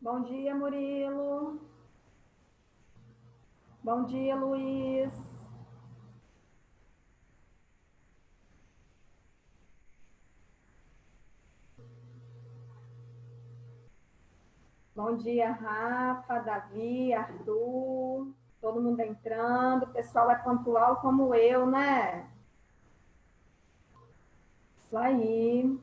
Bom dia, Murilo. Bom dia, Luiz. Bom dia, Rafa, Davi, Arthur. Todo mundo entrando. O pessoal é pontual como eu, né? Isso aí.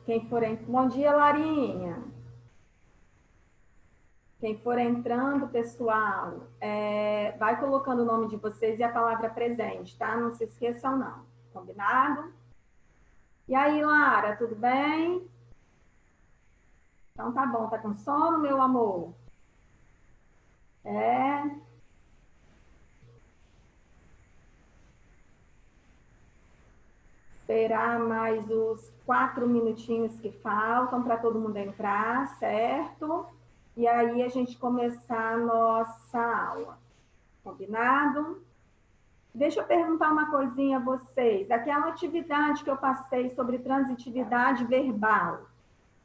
Quem for entrando. Bom dia, Larinha. Quem for entrando, pessoal, vai colocando o nome de vocês e a palavra presente, tá? Não se esqueçam, não. Combinado? E aí, Lara, tudo bem? Então tá bom. Tá com sono, meu amor? É. Esperar mais os 4 minutinhos que faltam para todo mundo entrar, certo? E aí a gente começar a nossa aula. Combinado? Deixa eu perguntar uma coisinha a vocês. Aquela atividade que eu passei sobre transitividade verbal,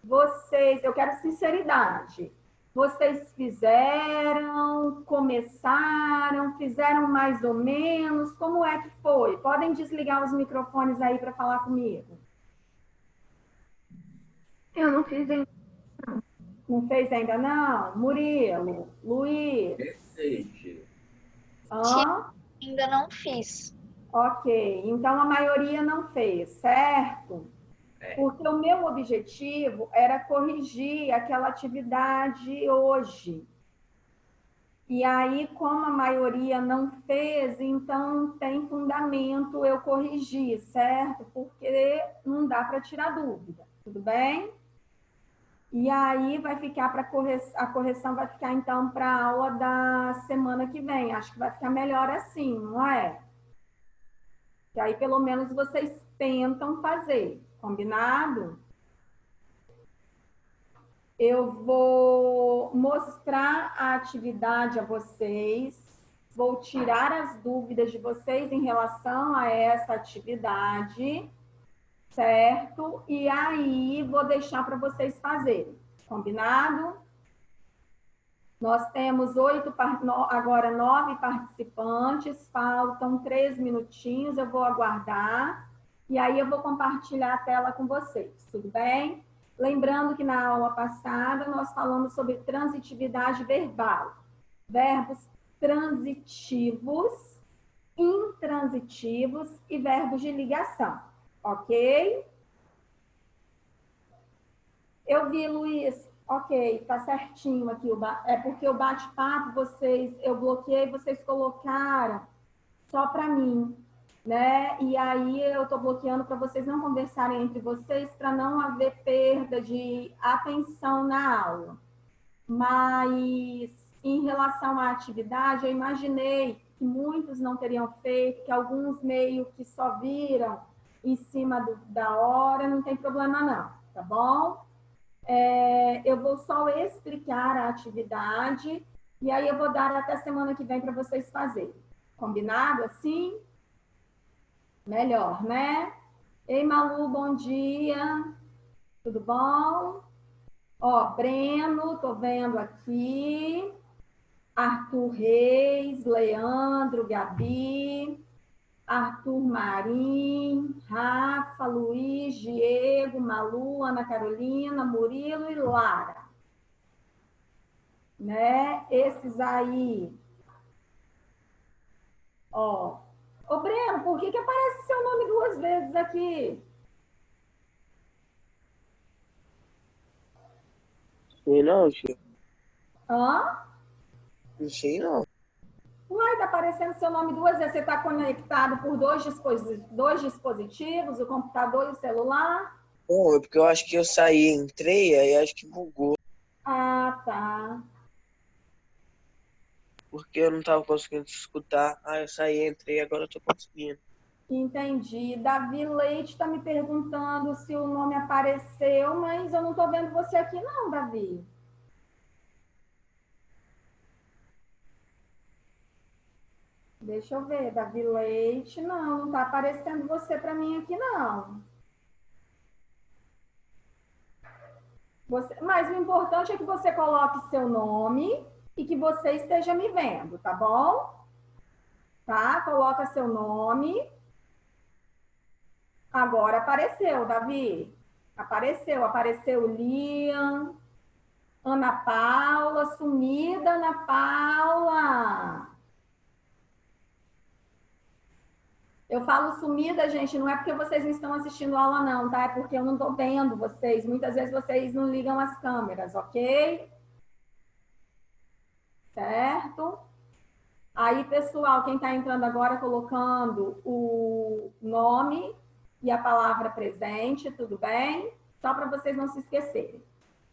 vocês, eu quero sinceridade. Vocês fizeram, começaram, fizeram mais ou menos? Como é que foi? Podem desligar os microfones aí para falar comigo. Eu não fiz ainda. Não fez ainda não? Murilo, Luiz. Recente. Tia, Hã? ainda não fiz. Ok, então a maioria não fez, certo? É. Porque o meu objetivo era corrigir aquela atividade hoje. E aí, como a maioria não fez, então tem fundamento eu corrigir, certo? Porque não dá para tirar dúvida, tudo bem? E aí vai ficar para a correção vai ficar então para a aula da semana que vem. Acho que vai ficar melhor assim, não é? Que aí pelo menos vocês tentam fazer, combinado? Eu vou mostrar a atividade a vocês, vou tirar as dúvidas de vocês em relação a essa atividade, certo? E aí vou deixar para vocês fazerem, combinado? Nós temos agora 9 participantes, faltam 3 minutinhos, eu vou aguardar e aí eu vou compartilhar a tela com vocês, tudo bem? Lembrando que na aula passada nós falamos sobre transitividade verbal, verbos transitivos, intransitivos e verbos de ligação, ok? Eu vi, Luiz. Ok, tá certinho aqui. É porque o bate-papo, eu bloqueei, vocês colocaram só para mim, né? E aí eu tô bloqueando para vocês não conversarem entre vocês, para não haver perda de atenção na aula. Mas em relação à atividade, eu imaginei que muitos não teriam feito, que alguns meio que só viram em cima da hora, não tem problema não, tá bom? Eu vou só explicar a atividade e aí eu vou dar até semana que vem para vocês fazerem. Combinado assim? Melhor, né? Ei, Malu, bom dia. Tudo bom? Ó, Breno, tô vendo aqui. Arthur Reis, Leandro, Gabi, Arthur Marim, Rafa, Luiz, Diego, Malu, Ana Carolina, Murilo e Lara. Né? Esses aí, ó. Ô, Breno, por que aparece seu nome 2 vezes aqui? Sei não, tio. Hã? Não sei não. Uai, tá aparecendo seu nome 2 vezes. Você está conectado por dois dispositivos, o computador e o celular? Bom, é porque eu acho que eu saí, entrei, aí acho que bugou. Ah, tá. Porque eu não tava conseguindo te escutar. Aí eu saí, entrei, agora eu tô conseguindo. Entendi. Davi Leite está me perguntando se o nome apareceu, mas eu não estou vendo você aqui, não, Davi. Deixa eu ver, Davi Leite, não tá aparecendo você para mim aqui, não. Mas o importante é que você coloque seu nome e que você esteja me vendo, tá bom? Tá? Coloca seu nome. Agora apareceu, Davi. Apareceu Liam, Ana Paula, sumida Ana Paula. Eu falo sumida, gente, não é porque vocês não estão assistindo aula, não, tá? É porque eu não tô vendo vocês. Muitas vezes vocês não ligam as câmeras, ok? Certo? Aí, pessoal, quem está entrando agora colocando o nome e a palavra presente, tudo bem? Só para vocês não se esquecerem.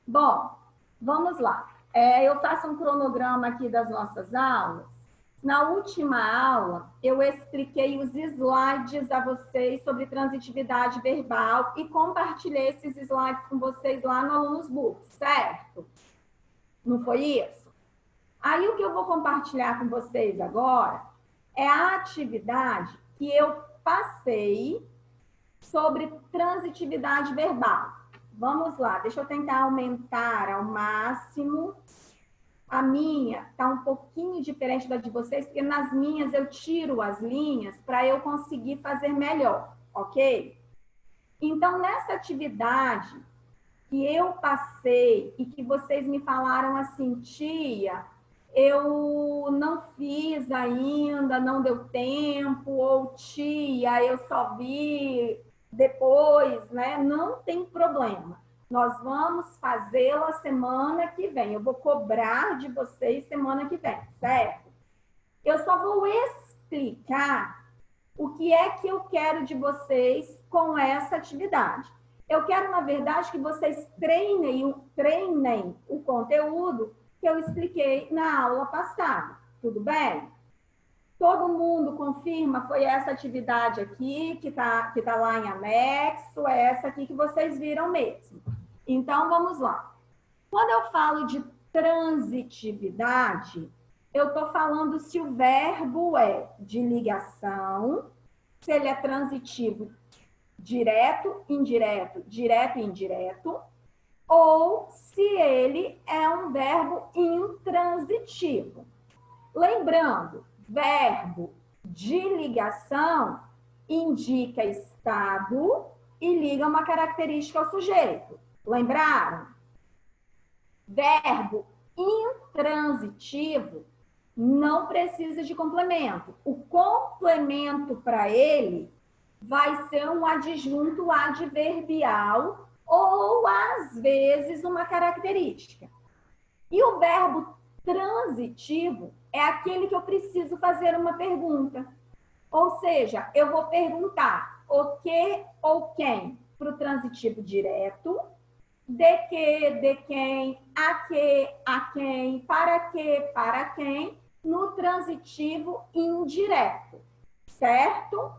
Bom, vamos lá. Eu faço um cronograma aqui das nossas aulas. Na última aula, eu expliquei os slides a vocês sobre transitividade verbal e compartilhei esses slides com vocês lá no Alunos Book, certo? Não foi isso? Aí, o que eu vou compartilhar com vocês agora é a atividade que eu passei sobre transitividade verbal. Vamos lá, deixa eu tentar aumentar ao máximo. A minha está um pouquinho diferente da de vocês, porque nas minhas eu tiro as linhas para eu conseguir fazer melhor, ok? Então, nessa atividade que eu passei e que vocês me falaram assim, tia, eu não fiz ainda, não deu tempo, ou tia, eu só vi depois, né? Não tem problema. Nós vamos fazê-la semana que vem. Eu vou cobrar de vocês semana que vem, certo? Eu só vou explicar o que é que eu quero de vocês com essa atividade. Eu quero, na verdade, que vocês treinem o conteúdo que eu expliquei na aula passada. Tudo bem? Todo mundo confirma? Foi essa atividade aqui, que tá lá em anexo, é essa aqui que vocês viram mesmo. Então, vamos lá. Quando eu falo de transitividade, eu estou falando se o verbo é de ligação, se ele é transitivo direto, indireto, direto e indireto, ou se ele é um verbo intransitivo. Lembrando, verbo de ligação indica estado e liga uma característica ao sujeito. Lembraram? Verbo intransitivo não precisa de complemento. O complemento para ele vai ser um adjunto adverbial ou, às vezes, uma característica. E o verbo transitivo é aquele que eu preciso fazer uma pergunta. Ou seja, eu vou perguntar o que ou quem para o transitivo direto, de que, de quem, a quem, para quem, no transitivo indireto. Certo?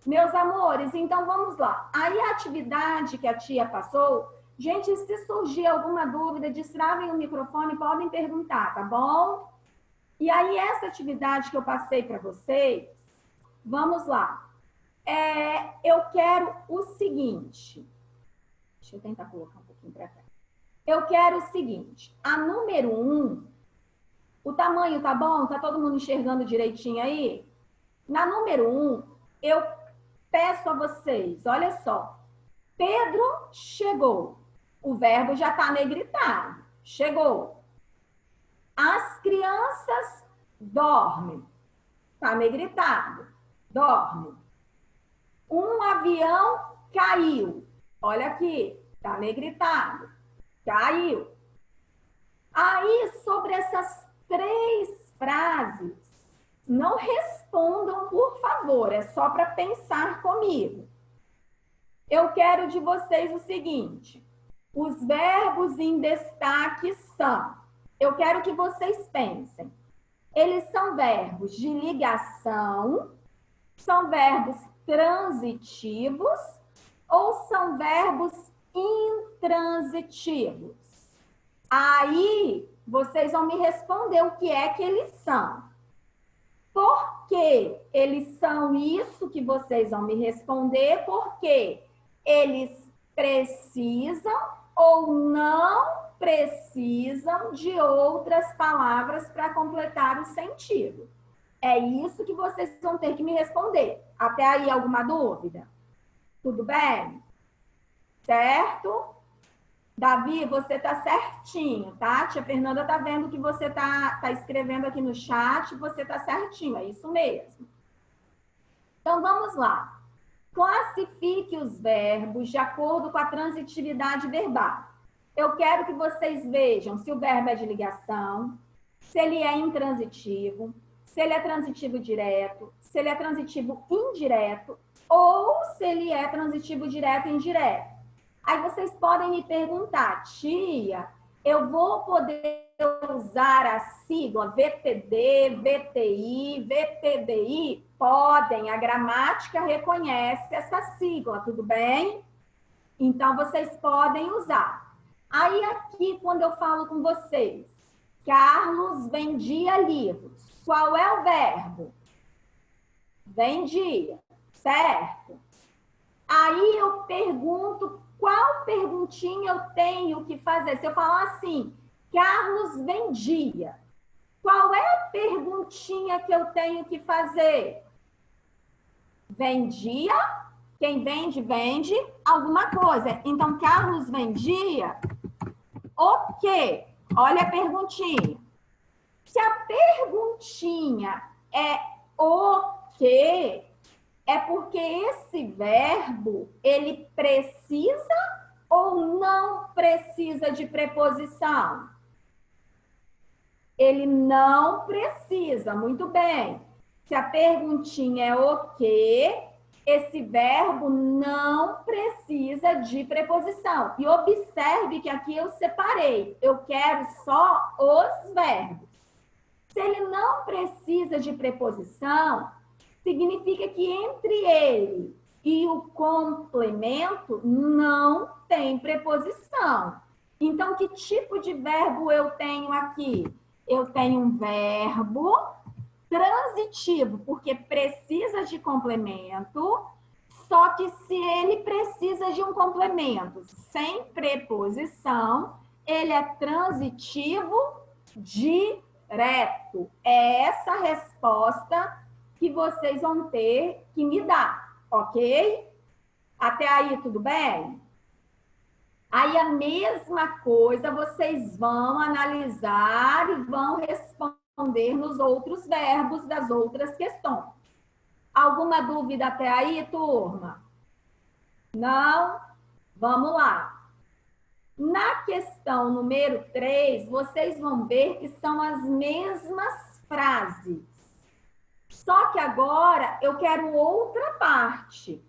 Meus amores, então vamos lá. Aí a atividade que a tia passou, gente, se surgir alguma dúvida, destravem o microfone, podem perguntar, tá bom? E aí essa atividade que eu passei para vocês, vamos lá. Eu quero o seguinte. Deixa eu tentar colocar um pouquinho para cá. Eu quero o seguinte. A número 1, o tamanho tá bom? Tá todo mundo enxergando direitinho aí? Na número 1, eu peço a vocês, olha só. Pedro chegou. O verbo já está negritado. Chegou. As crianças dormem. Está negritado. Dorme. Um avião caiu. Olha aqui. Está negritado. Caiu. Aí, sobre essas 3 frases, não respondam, por favor, é só para pensar comigo. Eu quero de vocês o seguinte: os verbos em destaque são, eu quero que vocês pensem, eles são verbos de ligação, são verbos transitivos ou são verbos intransitivos? Aí, vocês vão me responder o que é que eles são. Por que eles são isso que vocês vão me responder? Porque eles precisam ou não precisam de outras palavras para completar o sentido. É isso que vocês vão ter que me responder. Até aí, alguma dúvida? Tudo bem? Certo? Davi, você tá certinho, tá? Tia Fernanda tá vendo que você tá escrevendo aqui no chat, você tá certinho, é isso mesmo. Então, vamos lá. Classifique os verbos de acordo com a transitividade verbal. Eu quero que vocês vejam se o verbo é de ligação, se ele é intransitivo, se ele é transitivo direto, se ele é transitivo indireto ou se ele é transitivo direto e indireto. Aí vocês podem me perguntar, tia, eu vou poder usar a sigla VTD, VTI, VTDI? Podem, a gramática reconhece essa sigla, tudo bem? Então, vocês podem usar. Aí aqui, quando eu falo com vocês, Carlos vendia livros. Qual é o verbo? Vendia, certo? Aí eu pergunto, qual perguntinha eu tenho que fazer? Se eu falar assim, Carlos vendia, qual é a perguntinha que eu tenho que fazer? Vendia, quem vende, vende alguma coisa. Então, Carlos vendia o quê? Olha a perguntinha. Se a perguntinha é o quê, é porque esse verbo, ele precisa ou não precisa de preposição? Ele não precisa, muito bem. Se a perguntinha é o quê, esse verbo não precisa de preposição. E observe que aqui eu separei. Eu quero só os verbos. Se ele não precisa de preposição, significa que entre ele e o complemento não tem preposição. Então, que tipo de verbo eu tenho aqui? Eu tenho um verbo transitivo, porque precisa de complemento, só que se ele precisa de um complemento sem preposição, ele é transitivo direto. É essa a resposta que vocês vão ter que me dar, ok? Até aí, tudo bem? Aí a mesma coisa vocês vão analisar e vão responder nos outros verbos das outras questões. Alguma dúvida até aí, turma? Não? Vamos lá. Na questão número 3, vocês vão ver que são as mesmas frases. Só que agora eu quero outra parte.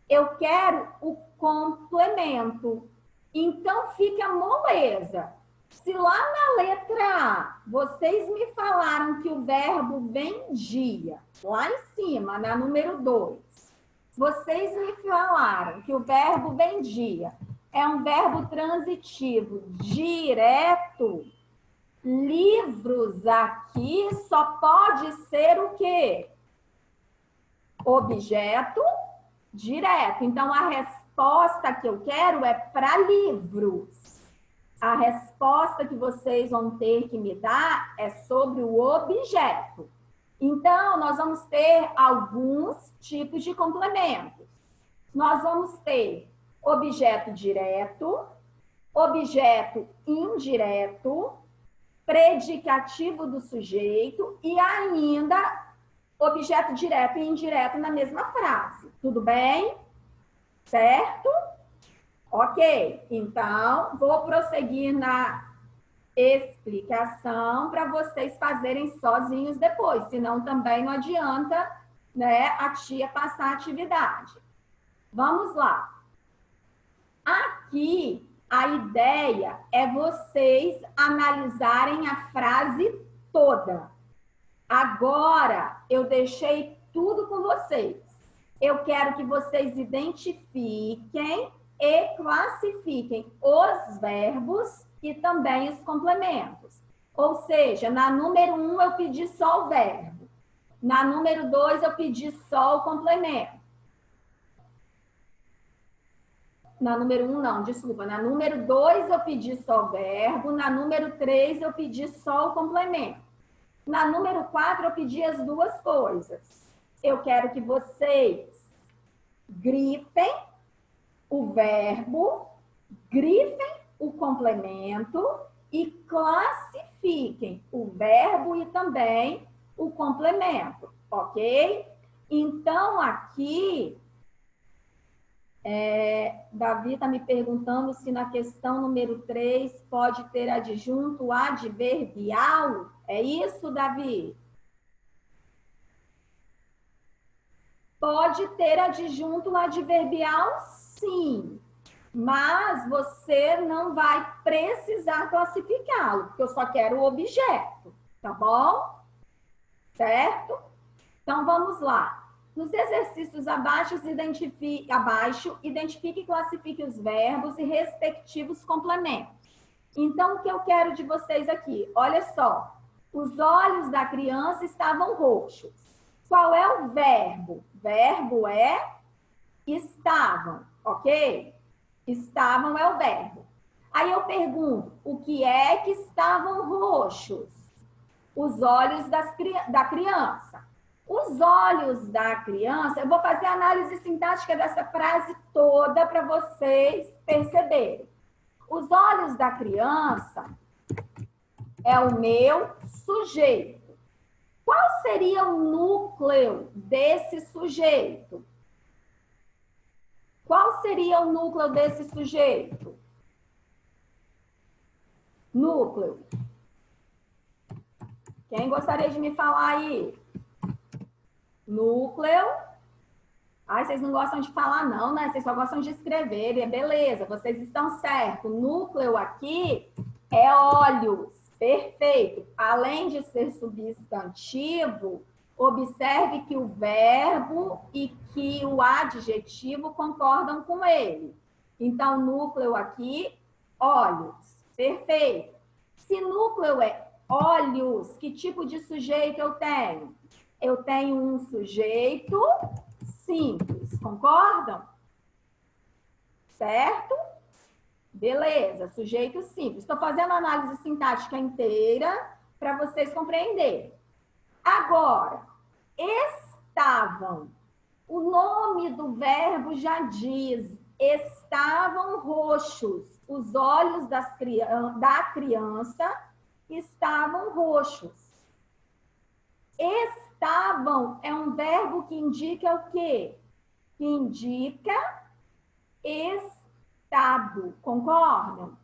Eu quero o complemento. Então, fica moleza. Se lá na letra A, vocês me falaram que o verbo vendia, lá em cima, na número 2, vocês me falaram que o verbo vendia é um verbo transitivo direto, livros aqui só pode ser o quê? Objeto direto. Então, a resposta que eu quero é para livros. A resposta que vocês vão ter que me dar é sobre o objeto. Então, nós vamos ter alguns tipos de complementos. Nós vamos ter objeto direto, objeto indireto, predicativo do sujeito e ainda objeto direto e indireto na mesma frase. Tudo bem? Certo? Ok. Então, vou prosseguir na explicação para vocês fazerem sozinhos depois. Senão, também não adianta, né, a tia passar a atividade. Vamos lá. Aqui, a ideia é vocês analisarem a frase toda. Agora, eu deixei tudo com vocês. Eu quero que vocês identifiquem e classifiquem os verbos e também os complementos. Ou seja, na número 1 eu pedi só o verbo. Na número 2, eu pedi só o complemento. Na número 1, não, desculpa. Na número 2, eu pedi só o verbo. Na número 3, eu pedi só o complemento. Na número 4, eu pedi as duas coisas. Eu quero que vocês grifem o verbo, grifem o complemento e classifiquem o verbo e também o complemento, ok? Então, aqui, Davi está me perguntando se na questão número 3 pode ter adjunto adverbial. É isso, Davi? Pode ter adjunto adverbial, sim. Mas você não vai precisar classificá-lo, porque eu só quero o objeto, tá bom? Certo? Então, vamos lá. Nos exercícios abaixo, identifique e classifique os verbos e respectivos complementos. Então, o que eu quero de vocês aqui? Olha só. Os olhos da criança estavam roxos. Qual é o verbo? Verbo é estavam, ok? Estavam é o verbo. Aí eu pergunto, o que é que estavam roxos? Os olhos da criança. Os olhos da criança, eu vou fazer a análise sintática dessa frase toda para vocês perceberem. Os olhos da criança é o meu sujeito. Qual seria o núcleo desse sujeito? Qual seria o núcleo desse sujeito? Núcleo. Quem gostaria de me falar aí? Núcleo. Ai, vocês não gostam de falar não, né? Vocês só gostam de escrever. E beleza, vocês estão certos. Núcleo aqui é olhos. Perfeito. Além de ser substantivo, observe que o verbo e que o adjetivo concordam com ele. Então, núcleo aqui, olhos. Perfeito. Se núcleo é olhos, que tipo de sujeito eu tenho? Eu tenho um sujeito simples, concordam? Certo? Beleza, sujeito simples. Estou fazendo a análise sintática inteira para vocês compreenderem. Agora, estavam. O nome do verbo já diz, estavam roxos. Os olhos da criança estavam roxos. Estavam é um verbo que indica o quê? Que indica estado, concordam?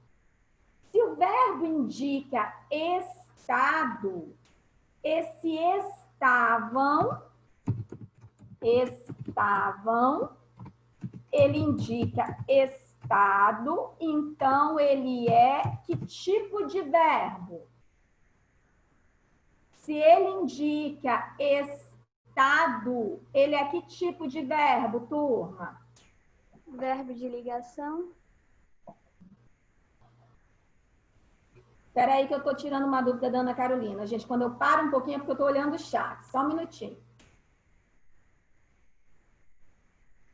Se o verbo indica estado, esse estavam, ele indica estado, então ele é que tipo de verbo? Se ele indica estado, ele é que tipo de verbo, turma? Verbo de ligação. Espera aí que eu estou tirando uma dúvida da Ana Carolina. Gente, quando eu paro um pouquinho é porque eu estou olhando o chat. Só um minutinho.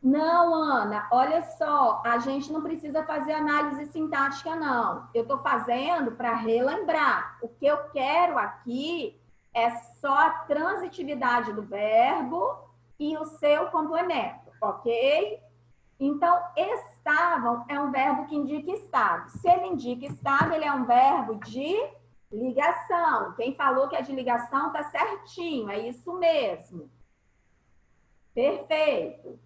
Não, Ana, olha só, a gente não precisa fazer análise sintática, não. Eu estou fazendo para relembrar. O que eu quero aqui é só a transitividade do verbo e o seu complemento, ok? Então, estavam é um verbo que indica estado. Se ele indica estado, ele é um verbo de ligação. Quem falou que é de ligação está certinho, é isso mesmo. Perfeito.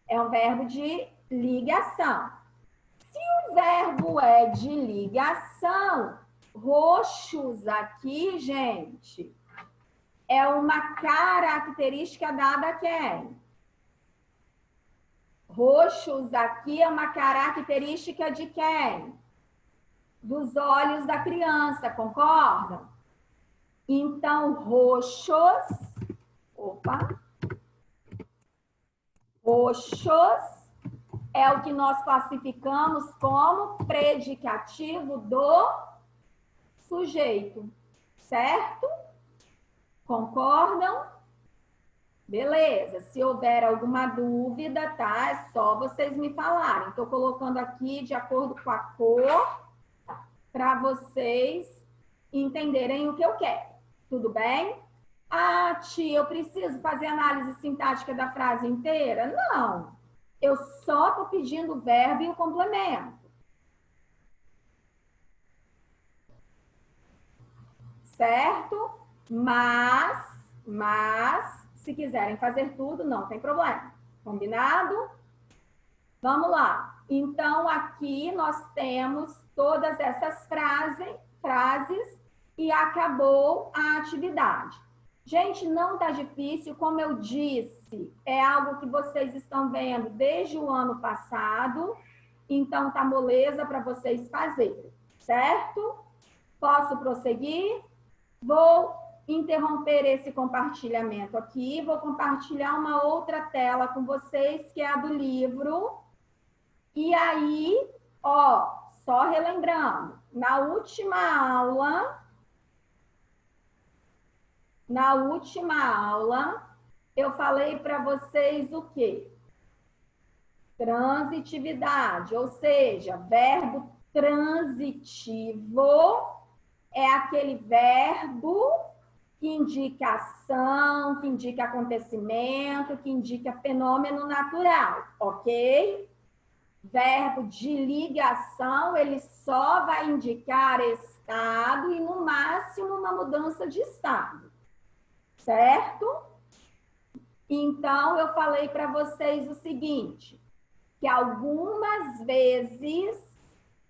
É um verbo de ligação. Se o verbo é de ligação, roxos aqui, gente, é uma característica dada a quem? Roxos aqui é uma característica de quem? Dos olhos da criança, concordam? Então, roxos, roxos é o que nós classificamos como predicativo do sujeito, certo? Concordam? Beleza. Se houver alguma dúvida, tá? É só vocês me falarem. Estou colocando aqui de acordo com a cor para vocês entenderem o que eu quero. Tudo bem? Ah, tia, eu preciso fazer análise sintática da frase inteira? Não. Eu só estou pedindo o verbo e o complemento. Certo? Mas, se quiserem fazer tudo, não tem problema. Combinado? Vamos lá. Então, aqui nós temos todas essas frases e acabou a atividade. Gente, não tá difícil, como eu disse, é algo que vocês estão vendo desde o ano passado, então tá moleza para vocês fazerem, certo? Posso prosseguir? Vou interromper esse compartilhamento aqui, vou compartilhar uma outra tela com vocês, que é a do livro. E aí, ó, só relembrando, na última aula, eu falei para vocês o quê? Transitividade, ou seja, verbo transitivo é aquele verbo que indica ação, que indica acontecimento, que indica fenômeno natural, ok? Verbo de ligação, ele só vai indicar estado e, no máximo, uma mudança de estado, certo? Então, eu falei para vocês o seguinte, que algumas vezes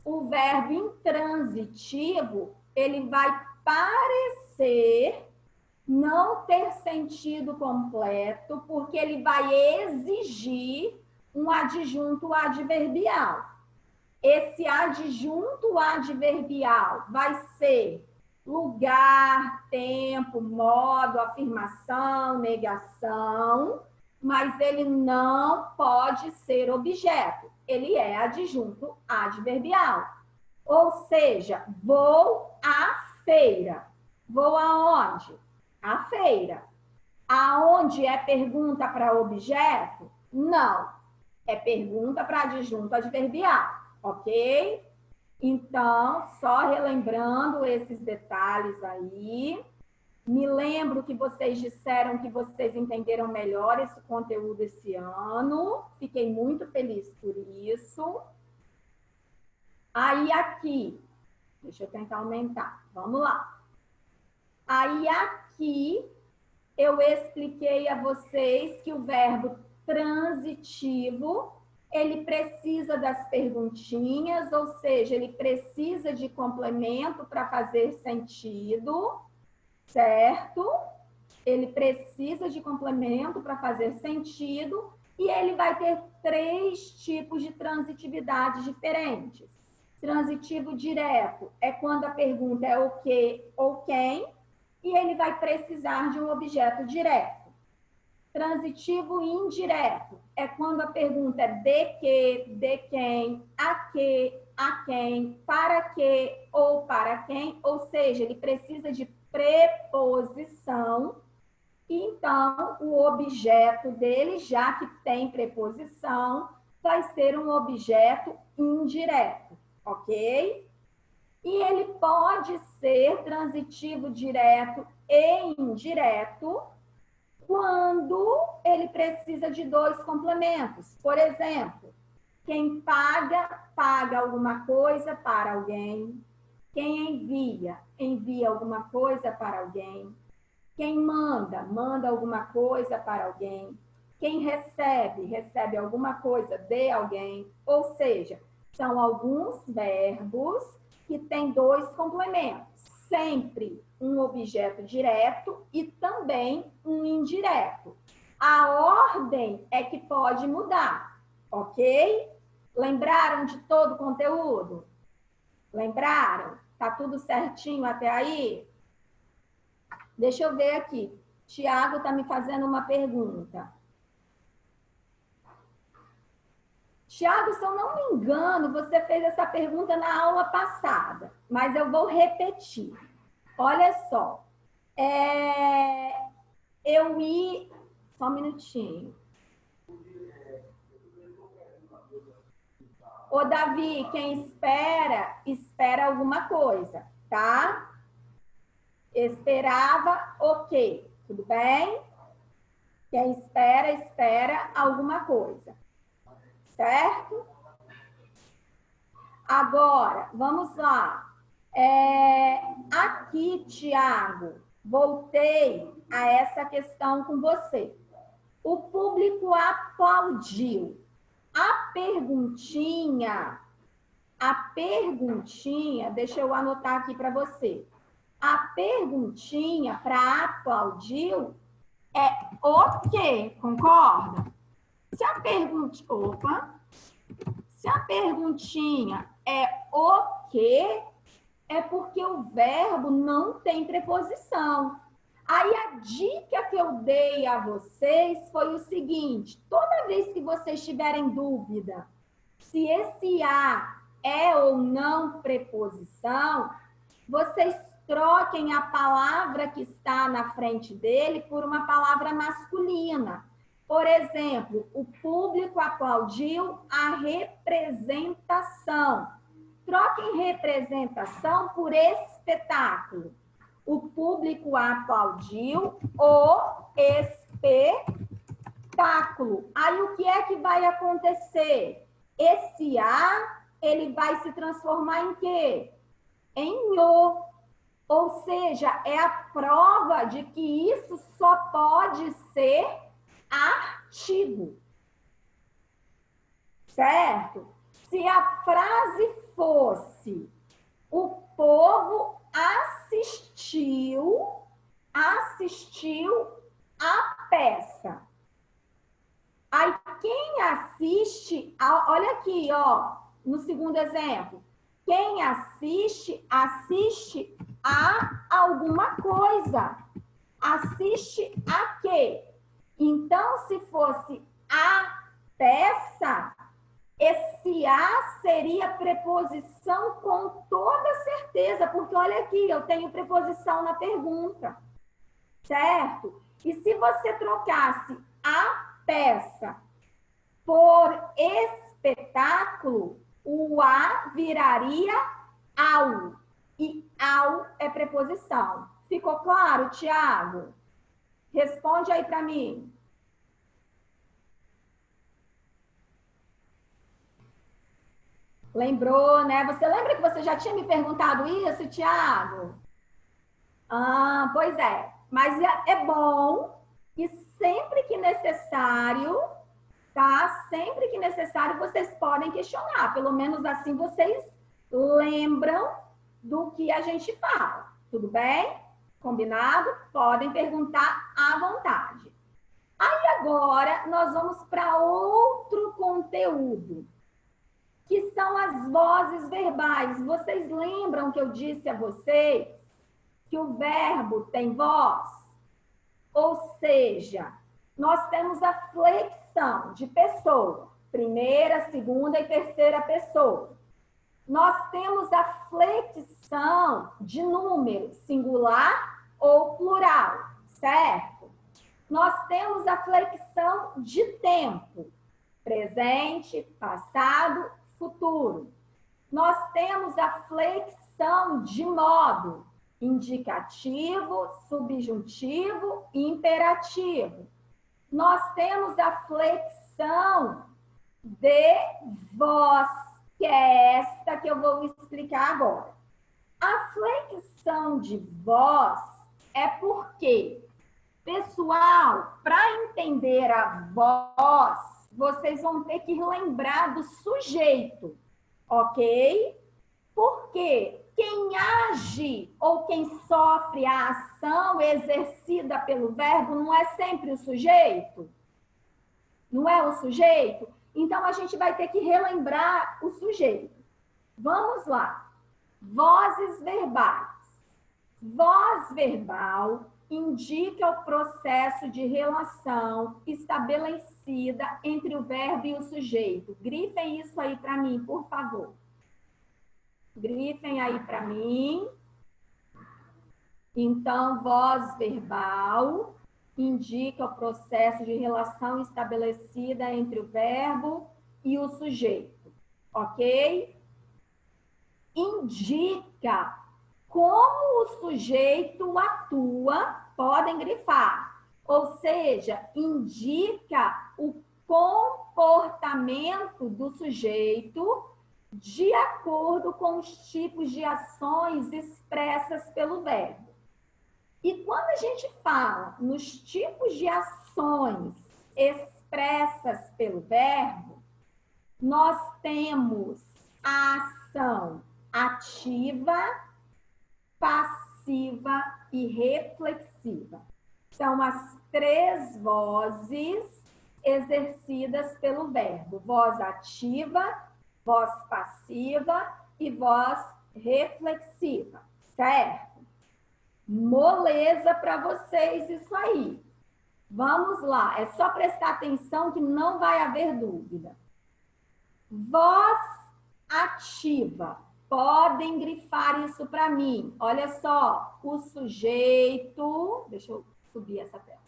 o verbo intransitivo, ele vai parecer não ter sentido completo, porque ele vai exigir um adjunto adverbial. Esse adjunto adverbial vai ser lugar, tempo, modo, afirmação, negação, mas ele não pode ser objeto. Ele é adjunto adverbial. Ou seja, vou à feira. Vou aonde? À feira. Aonde é pergunta para objeto? Não. É pergunta para adjunto adverbial, ok? Então, só relembrando esses detalhes aí. Me lembro que vocês disseram que vocês entenderam melhor esse conteúdo esse ano. Fiquei muito feliz por isso. Aí aqui, deixa eu tentar aumentar. Vamos lá. Aí aqui, eu expliquei a vocês que o verbo transitivo, ele precisa das perguntinhas, ou seja, ele precisa de complemento para fazer sentido, certo? Ele precisa de complemento para fazer sentido e ele vai ter 3 tipos de transitividade diferentes. Transitivo direto é quando a pergunta é o que ou quem e ele vai precisar de um objeto direto. Transitivo indireto é quando a pergunta é de que, de quem, a quem, para que ou para quem, ou seja, ele precisa de preposição, e então o objeto dele, já que tem preposição, vai ser um objeto indireto, ok? E ele pode ser transitivo direto e indireto quando ele precisa de 2 complementos. Por exemplo, quem paga, paga alguma coisa para alguém. Quem envia, envia alguma coisa para alguém. Quem manda, manda alguma coisa para alguém. Quem recebe, recebe alguma coisa de alguém. Ou seja, são alguns verbos que têm 2 complementos. Sempre um objeto direto e também um indireto. A ordem é que pode mudar, ok? Lembraram de todo o conteúdo? Lembraram? Tá tudo certinho até aí? Deixa eu ver aqui. Tiago está me fazendo uma pergunta. Tiago, se eu não me engano, você fez essa pergunta na aula passada, mas eu vou repetir. Olha só, Só um minutinho. Ô, Davi, quem espera, espera alguma coisa, tá? Esperava, ok. Tudo bem? Quem espera, espera alguma coisa. Certo? Agora, vamos lá. Aqui, Tiago, voltei a essa questão com você. O público aplaudiu. A perguntinha, deixa eu anotar aqui para você. A perguntinha para aplaudiu é o quê? Concorda? Se a perguntinha é o quê, é porque o verbo não tem preposição. Aí a dica que eu dei a vocês foi o seguinte: toda vez que vocês tiverem dúvida se esse a é ou não preposição, vocês troquem a palavra que está na frente dele por uma palavra masculina. Por exemplo, o público aplaudiu a representação. Troquem representação por espetáculo. O público aplaudiu o espetáculo. Aí o que é que vai acontecer? Esse a, ele vai se transformar em quê? Em o. Ou seja, é a prova de que isso só pode ser artigo. Certo? Se a frase fosse: o povo assistiu a peça. Aí quem assiste, olha aqui, ó, no segundo exemplo. Quem assiste a alguma coisa. Assiste a quê? Então, se fosse a peça, esse a seria preposição com toda certeza, porque olha aqui, eu tenho preposição na pergunta, certo? E se você trocasse a peça por espetáculo, o a viraria ao, e ao é preposição. Ficou claro, Tiago? Responde aí para mim. Lembrou, né? Você lembra que você já tinha me perguntado isso, Tiago? Ah, pois é. Mas é bom que sempre que necessário, tá? Sempre que necessário, vocês podem questionar. Pelo menos assim vocês lembram do que a gente fala. Tudo bem? Combinado? Podem perguntar à vontade. Aí agora nós vamos para outro conteúdo, que são as vozes verbais. Vocês lembram que eu disse a vocês que o verbo tem voz? Ou seja, nós temos a flexão de pessoa, primeira, segunda e terceira pessoa. Nós temos a flexão de número, singular ou plural, certo? Nós temos a flexão de tempo, presente, passado, futuro. Nós temos a flexão de modo, indicativo, subjuntivo e imperativo. Nós temos a flexão de voz, que é esta que eu vou explicar agora. A flexão de voz é porque, pessoal, para entender a voz, vocês vão ter que lembrar do sujeito, ok? Porque quem age ou quem sofre a ação exercida pelo verbo não é sempre o sujeito? Não é o sujeito? Então, a gente vai ter que relembrar o sujeito. Vamos lá. Vozes verbais. Voz verbal indica o processo de relação estabelecida entre o verbo e o sujeito. Grifem isso aí para mim, por favor. Grifem aí para mim. Então, voz verbal indica o processo de relação estabelecida entre o verbo e o sujeito, ok? Indica como o sujeito atua, podem grifar, ou seja, indica o comportamento do sujeito de acordo com os tipos de ações expressas pelo verbo. E quando a gente fala nos tipos de ações expressas pelo verbo, nós temos a ação ativa, passiva e reflexiva. São as três vozes exercidas pelo verbo: voz ativa, voz passiva e voz reflexiva, certo? Moleza para vocês isso aí. Vamos lá, é só prestar atenção que não vai haver dúvida. Voz ativa. Podem grifar isso para mim. Olha só, o sujeito, deixa eu subir essa tela.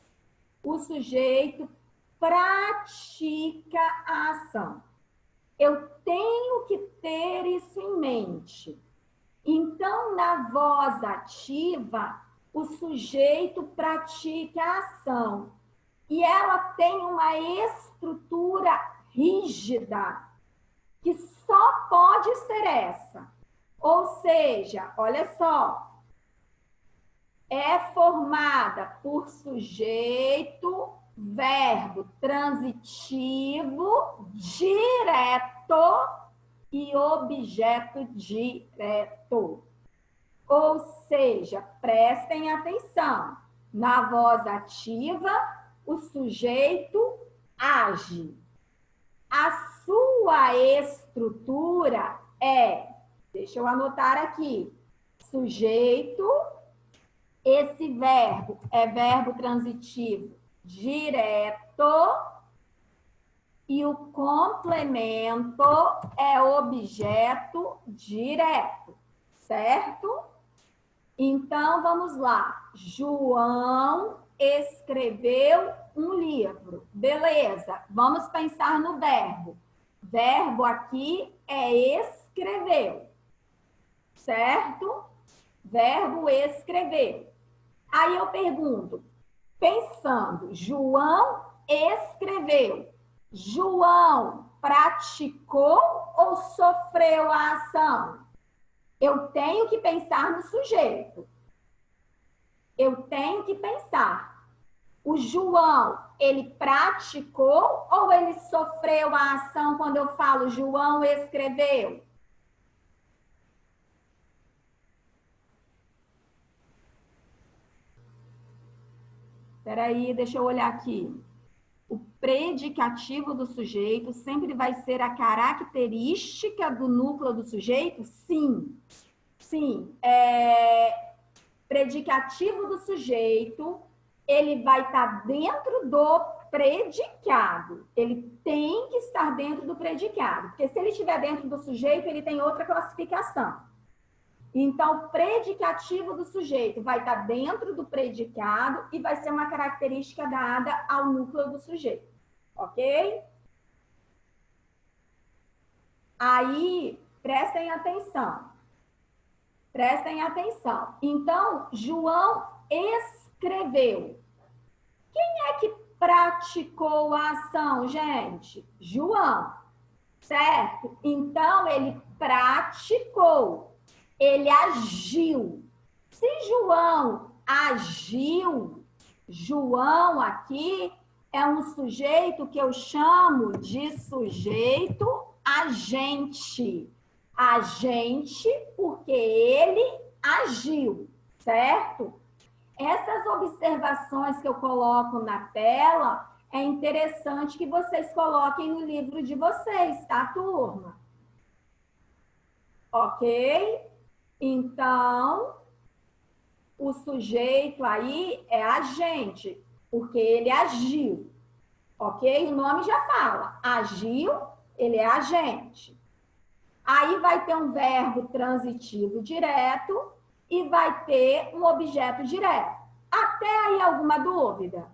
O sujeito pratica a ação. Eu tenho que ter isso em mente. Então, na voz ativa, o sujeito pratica a ação. E ela tem uma estrutura rígida, que só pode ser essa. Ou seja, olha só, é formada por sujeito, verbo transitivo, direto e objeto direto. Ou seja, prestem atenção. Na voz ativa, o sujeito age. A sua estrutura é, deixa eu anotar aqui, sujeito, esse verbo é verbo transitivo direto e o complemento é objeto direto, certo? Então, vamos lá. João escreveu um livro. Beleza, vamos pensar no verbo. Verbo aqui é escreveu, certo? Verbo escreveu. Aí eu pergunto, pensando, João escreveu. João praticou ou sofreu a ação? Eu tenho que pensar no sujeito. Eu tenho que pensar. O João, ele praticou ou ele sofreu a ação quando eu falo João escreveu? Espera aí, deixa eu olhar aqui. O predicativo do sujeito sempre vai ser a característica do núcleo do sujeito? Sim. Sim. Predicativo do sujeito, ele vai estar dentro do predicado. Ele tem que estar dentro do predicado. Porque se ele estiver dentro do sujeito, ele tem outra classificação. Então, o predicativo do sujeito vai estar dentro do predicado e vai ser uma característica dada ao núcleo do sujeito. Ok? Aí, prestem atenção. Prestem atenção. Então, João escreveu. Quem é que praticou a ação, gente? João, certo? Então, ele praticou. Ele agiu. Se João agiu, João aqui é um sujeito que eu chamo de sujeito agente. Agente porque ele agiu, certo? Essas observações que eu coloco na tela, é interessante que vocês coloquem no livro de vocês, tá, turma? Ok? Então, o sujeito aí é agente, porque ele agiu. Ok? O nome já fala. Agiu, ele é agente. Aí vai ter um verbo transitivo direto e vai ter um objeto direto. Até aí alguma dúvida?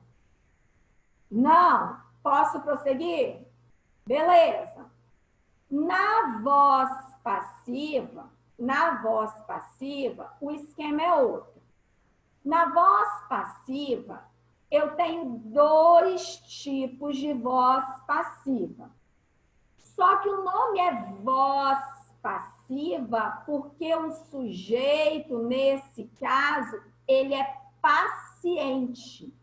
Não. Posso prosseguir? Beleza. Na voz passiva, o esquema é outro. Na voz passiva, eu tenho 2 tipos de voz passiva. Só que o nome é voz passiva porque o sujeito, nesse caso, ele é paciente.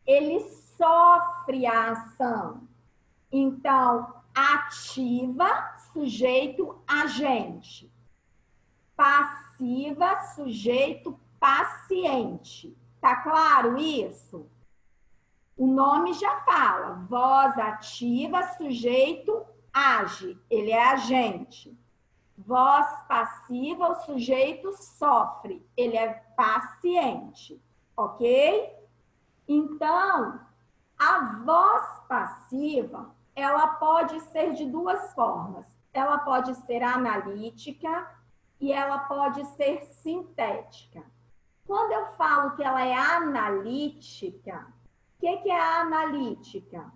Ele sofre a ação. Então, ativa, sujeito, agente. Passiva, sujeito, paciente. Tá claro isso? O nome já fala. Voz ativa, sujeito, age. Ele é agente. Voz passiva, o sujeito sofre. Ele é paciente. Ok? Então, a voz passiva, ela pode ser de 2 formas. Ela pode ser analítica e ela pode ser sintética. Quando eu falo que ela é analítica, o que é a analítica?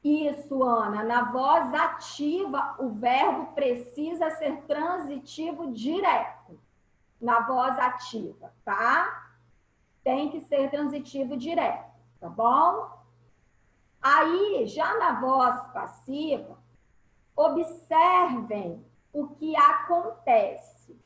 Isso, Ana. Na voz ativa, o verbo precisa ser transitivo direto. Na voz ativa, tá? Tem que ser transitivo direto, tá bom? Aí, já na voz passiva, observem o que acontece.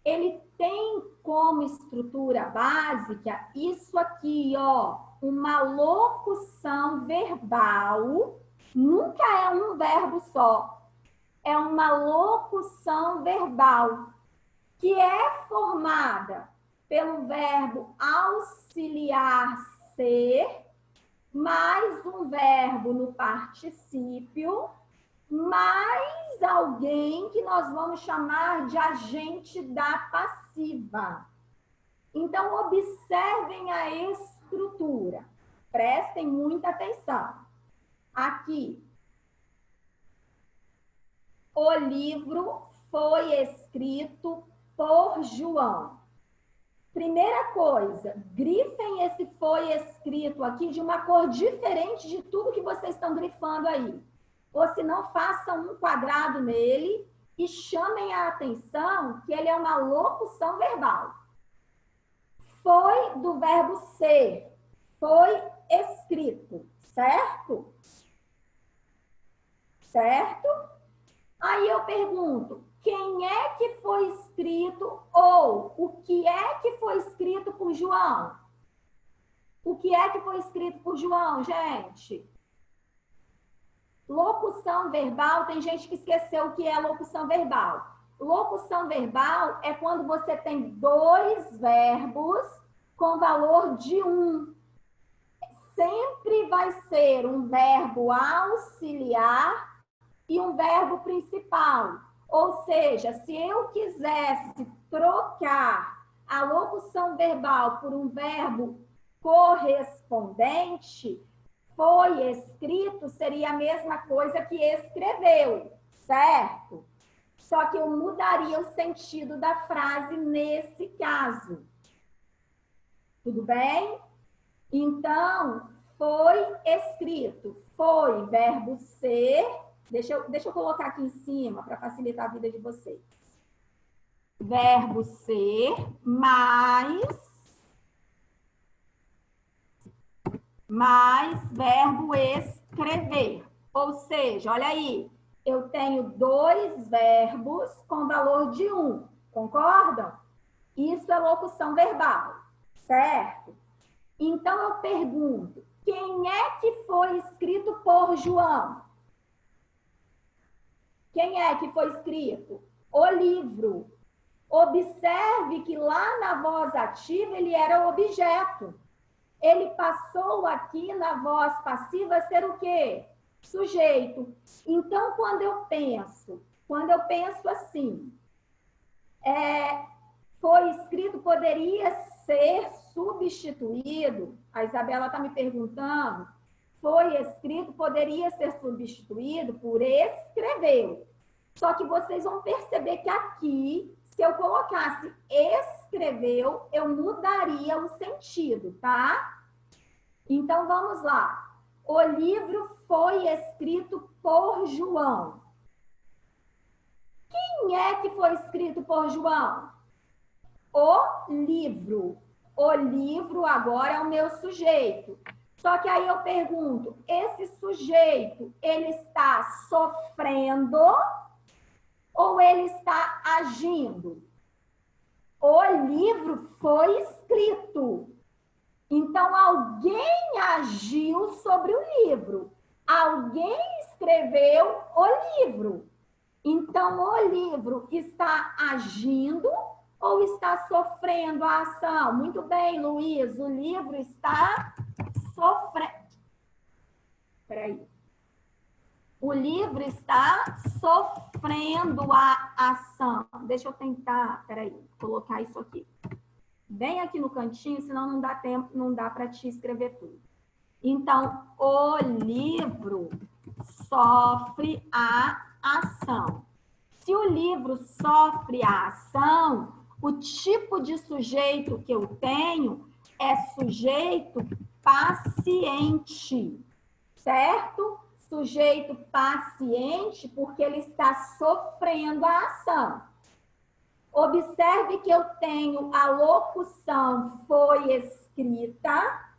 Ele tem como estrutura básica isso aqui, ó, uma locução verbal. Nunca é um verbo só. É uma locução verbal que é formada pelo verbo auxiliar ser, mais um verbo no particípio, mais alguém que nós vamos chamar de agente da passiva. Então, observem a estrutura. Prestem muita atenção. Aqui, o livro foi escrito por João. Primeira coisa, grifem esse foi escrito aqui de uma cor diferente de tudo que vocês estão grifando aí. Ou se não, façam um quadrado nele e chamem a atenção que ele é uma locução verbal. Foi do verbo ser, foi escrito, certo? Certo? Aí eu pergunto, quem é que foi escrito ou o que é que foi escrito por João? O que é que foi escrito por João, gente? Locução verbal, tem gente que esqueceu o que é locução verbal. Locução verbal é quando você tem 2 verbos com valor de 1. Sempre vai ser um verbo auxiliar e um verbo principal. Ou seja, se eu quisesse trocar a locução verbal por um verbo correspondente, foi escrito seria a mesma coisa que escreveu, certo? Só que eu mudaria o sentido da frase nesse caso. Tudo bem? Então, foi escrito. Foi verbo ser. Deixa eu colocar aqui em cima para facilitar a vida de vocês. Verbo ser mais verbo escrever. Ou seja, olha aí, eu tenho 2 verbos com valor de 1. Concordam? Isso é locução verbal, certo? Então, eu pergunto, quem é que foi escrito por João? Quem é que foi escrito? O livro. Observe que lá na voz ativa ele era objeto. Ele passou aqui na voz passiva a ser o quê? Sujeito. Então, quando eu penso assim, foi escrito, poderia ser substituído. A Isabela está me perguntando. Foi escrito, poderia ser substituído por escreveu. Só que vocês vão perceber que aqui Se eu colocasse escreveu, eu mudaria o sentido, tá? Então, vamos lá. O livro foi escrito por João. Quem é que foi escrito por João? O livro. O livro agora é o meu sujeito. Só que aí eu pergunto, esse sujeito, ele está sofrendo ou ele está agindo? O livro foi escrito. Então, alguém agiu sobre o livro. Alguém escreveu o livro. Então, o livro está agindo ou está sofrendo a ação? Muito bem, Luiz, o livro está sofrendo. Peraí. O livro está sofrendo a ação. Deixa eu tentar, peraí, colocar isso aqui. Bem aqui no cantinho, senão não dá tempo, não dá para te escrever tudo. Então, o livro sofre a ação. Se o livro sofre a ação, o tipo de sujeito que eu tenho é sujeito paciente, certo? Sujeito paciente porque ele está sofrendo a ação. Observe que eu tenho a locução foi escrita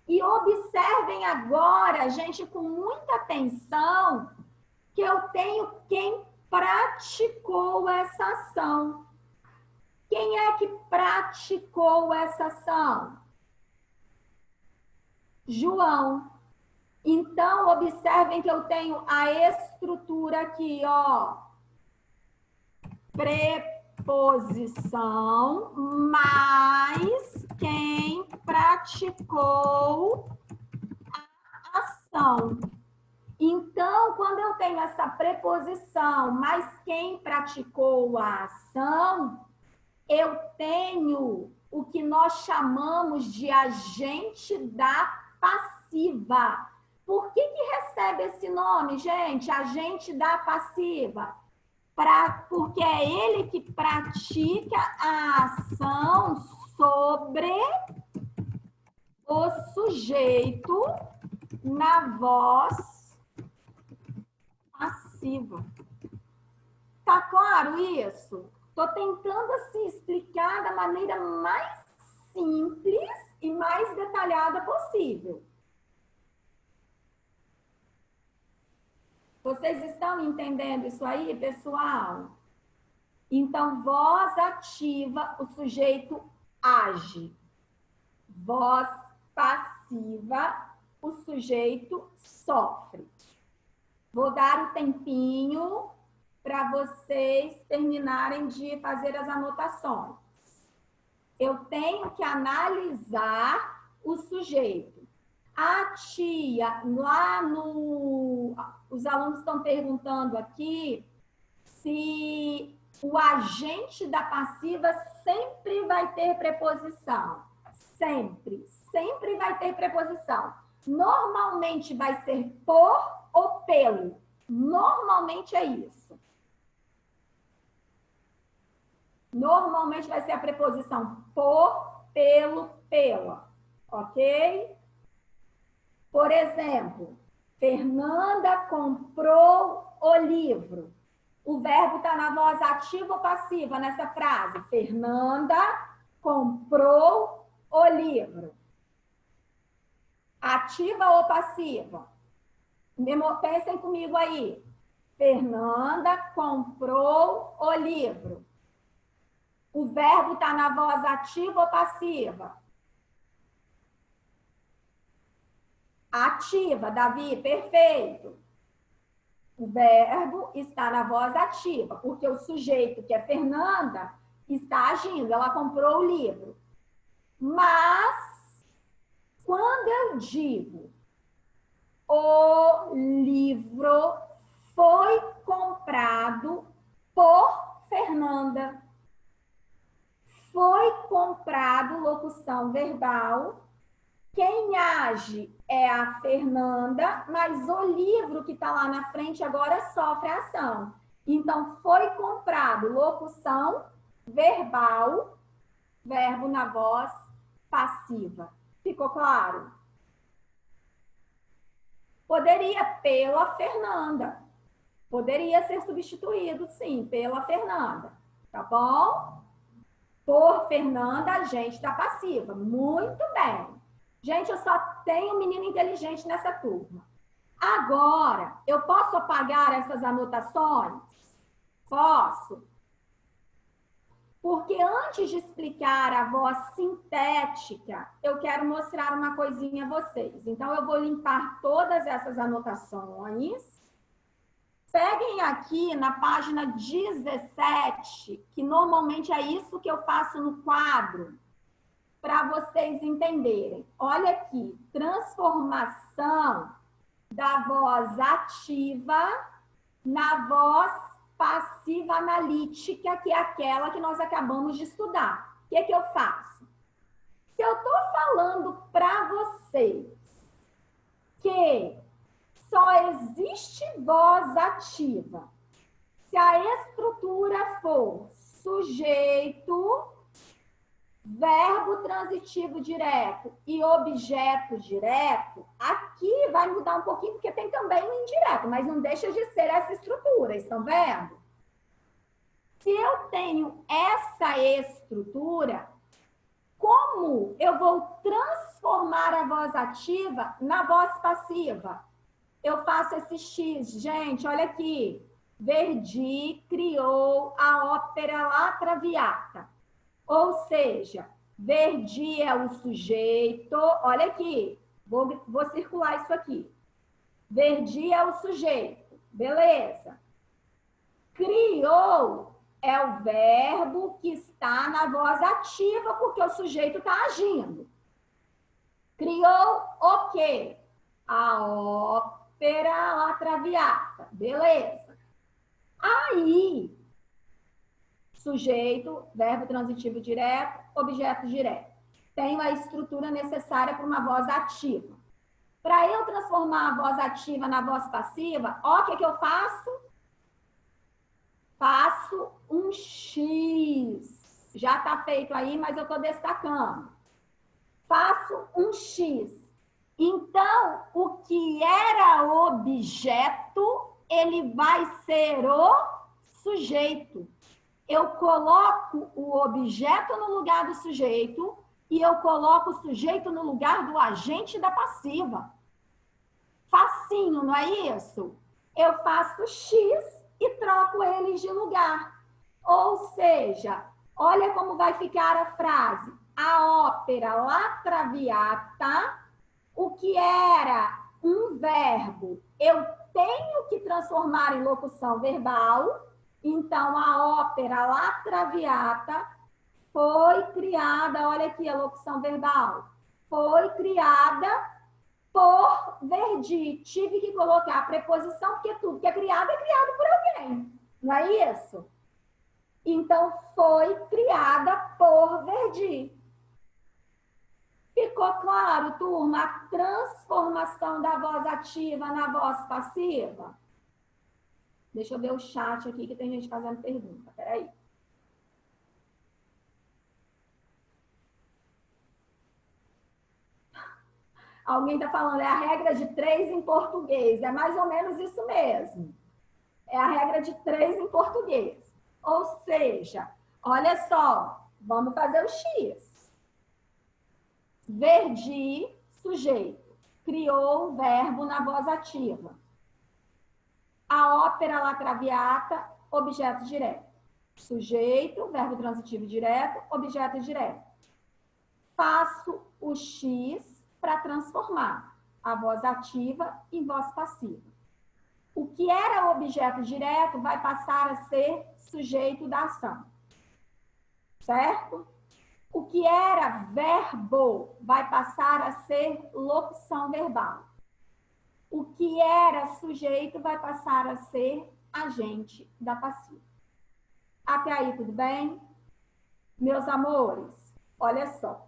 e observem agora, gente, com muita atenção, que eu tenho quem praticou essa ação. Quem é que praticou essa ação? João. Então, observem que eu tenho a estrutura aqui, ó. Preposição mais quem praticou a ação. Então, quando eu tenho essa preposição mais quem praticou a ação, eu tenho o que nós chamamos de agente da passiva. Por que recebe esse nome, gente? Agente da passiva. Porque é ele que pratica a ação sobre o sujeito na voz passiva. Tá claro isso? Estou tentando assim explicar da maneira mais simples e mais detalhada possível. Vocês estão entendendo isso aí, pessoal? Então, voz ativa, o sujeito age. Voz passiva, o sujeito sofre. Vou dar o tempinho para vocês terminarem de fazer as anotações. Eu tenho que analisar o sujeito. A tia, lá no... Os alunos estão perguntando aqui se o agente da passiva sempre vai ter preposição. Sempre. Sempre vai ter preposição. Normalmente vai ser por ou pelo. Normalmente é isso. Normalmente vai ser a preposição por, pelo, pela. Ok? Por exemplo, Fernanda comprou o livro. O verbo está na voz ativa ou passiva nessa frase? Fernanda comprou o livro. Ativa ou passiva? Pensem comigo aí. Fernanda comprou o livro. O verbo está na voz ativa ou passiva? Ativa, Davi, perfeito. O verbo está na voz ativa, porque o sujeito, que é Fernanda, está agindo, ela comprou o livro. Mas, quando eu digo o livro foi comprado por Fernanda, foi comprado, locução verbal. Quem age é a Fernanda, mas o livro que está lá na frente agora sofre a ação. Então, foi comprado, locução verbal, verbo na voz passiva. Ficou claro? Poderia pela Fernanda. Poderia ser substituído, sim, pela Fernanda. Tá bom? Por Fernanda, a gente da passiva. Muito bem. Gente, eu só tenho menino inteligente nessa turma. Agora, eu posso apagar essas anotações? Posso. Porque antes de explicar a voz sintética, eu quero mostrar uma coisinha a vocês. Então, eu vou limpar todas essas anotações. Peguem aqui na página 17, que normalmente é isso que eu faço no quadro, para vocês entenderem. Olha aqui, transformação da voz ativa na voz passiva analítica, que é aquela que nós acabamos de estudar. O que é que eu faço? Se eu estou falando para vocês que só existe voz ativa se a estrutura for sujeito, verbo transitivo direto e objeto direto, aqui vai mudar um pouquinho, porque tem também o indireto, mas não deixa de ser essa estrutura, estão vendo? Se eu tenho essa estrutura, como eu vou transformar a voz ativa na voz passiva? Eu faço esse X, gente, olha aqui. Verdi criou a ópera La Traviata. Ou seja, Verdi é o sujeito, olha aqui, vou circular isso aqui. Verdi é o sujeito, beleza. Criou é o verbo que está na voz ativa, porque o sujeito está agindo. Criou o quê? A ópera La Traviata, beleza. Aí, sujeito, verbo transitivo direto, objeto direto. Tenho a estrutura necessária para uma voz ativa. Para eu transformar a voz ativa na voz passiva, ó, o que eu faço? Faço um X. Já está feito aí, mas eu estou destacando. Faço um X. Então, o que era objeto, ele vai ser o sujeito. Eu coloco o objeto no lugar do sujeito e eu coloco o sujeito no lugar do agente da passiva. Facinho, não é isso? Eu faço X e troco eles de lugar. Ou seja, olha como vai ficar a frase. A ópera La Traviata, o que era um verbo, eu tenho que transformar em locução verbal. Então, a ópera La Traviata foi criada, olha aqui a locução verbal, foi criada por Verdi. Tive que colocar a preposição, porque tudo que é criado por alguém. Não é isso? Então, foi criada por Verdi. Ficou claro, turma, a transformação da voz ativa na voz passiva? Deixa eu ver o chat aqui, que tem gente fazendo pergunta. Peraí. Alguém está falando, é a regra de 3 em português. É mais ou menos isso mesmo. É a regra de 3 em português. Ou seja, olha só, vamos fazer o X. Verdi, sujeito, criou o verbo na voz ativa. A ópera La Traviata, objeto direto. Sujeito, verbo transitivo direto, objeto direto. Faço o X para transformar a voz ativa em voz passiva. O que era objeto direto vai passar a ser sujeito da ação. Certo? O que era verbo vai passar a ser locução verbal. O que era sujeito vai passar a ser agente da passiva. Até aí, tudo bem? Meus amores, olha só.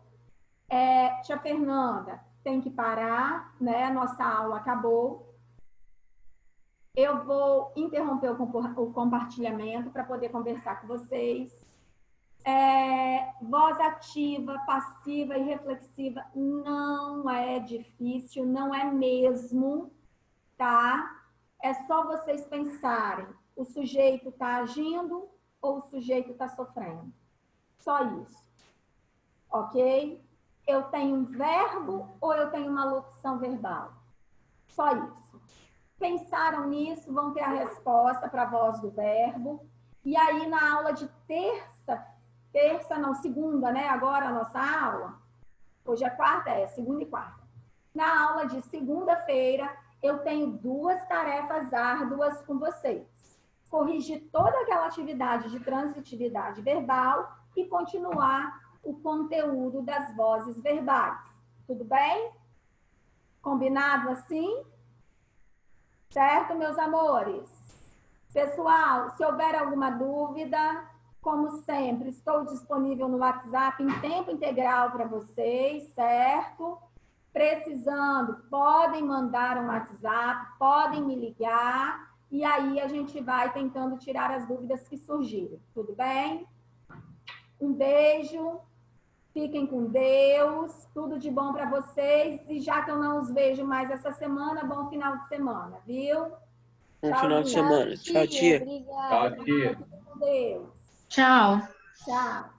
Tia Fernanda, tem que parar, né? Nossa aula acabou. Eu vou interromper o compartilhamento para poder conversar com vocês. Voz ativa, passiva e reflexiva não é difícil, não é mesmo, tá? É só vocês pensarem, o sujeito está agindo ou o sujeito está sofrendo. Só isso. Ok? Eu tenho um verbo ou eu tenho uma locução verbal? Só isso. Pensaram nisso, vão ter a resposta para a voz do verbo. E aí, na aula de segunda, né? Agora a nossa aula, hoje é quarta, segunda e quarta. Na aula de segunda-feira, eu tenho 2 tarefas árduas com vocês. Corrigir toda aquela atividade de transitividade verbal e continuar o conteúdo das vozes verbais. Tudo bem? Combinado assim? Certo, meus amores? Pessoal, se houver alguma dúvida, como sempre, estou disponível no WhatsApp em tempo integral para vocês, certo? Precisando, podem mandar um WhatsApp, podem me ligar, e aí a gente vai tentando tirar as dúvidas que surgiram. Tudo bem? Um beijo, fiquem com Deus, tudo de bom para vocês, e já que eu não os vejo mais essa semana, bom final de semana, viu? Bom final de semana. Tchau, tia. Obrigada. Tchau, tia. Fiquem com Deus. Tchau. Tchau.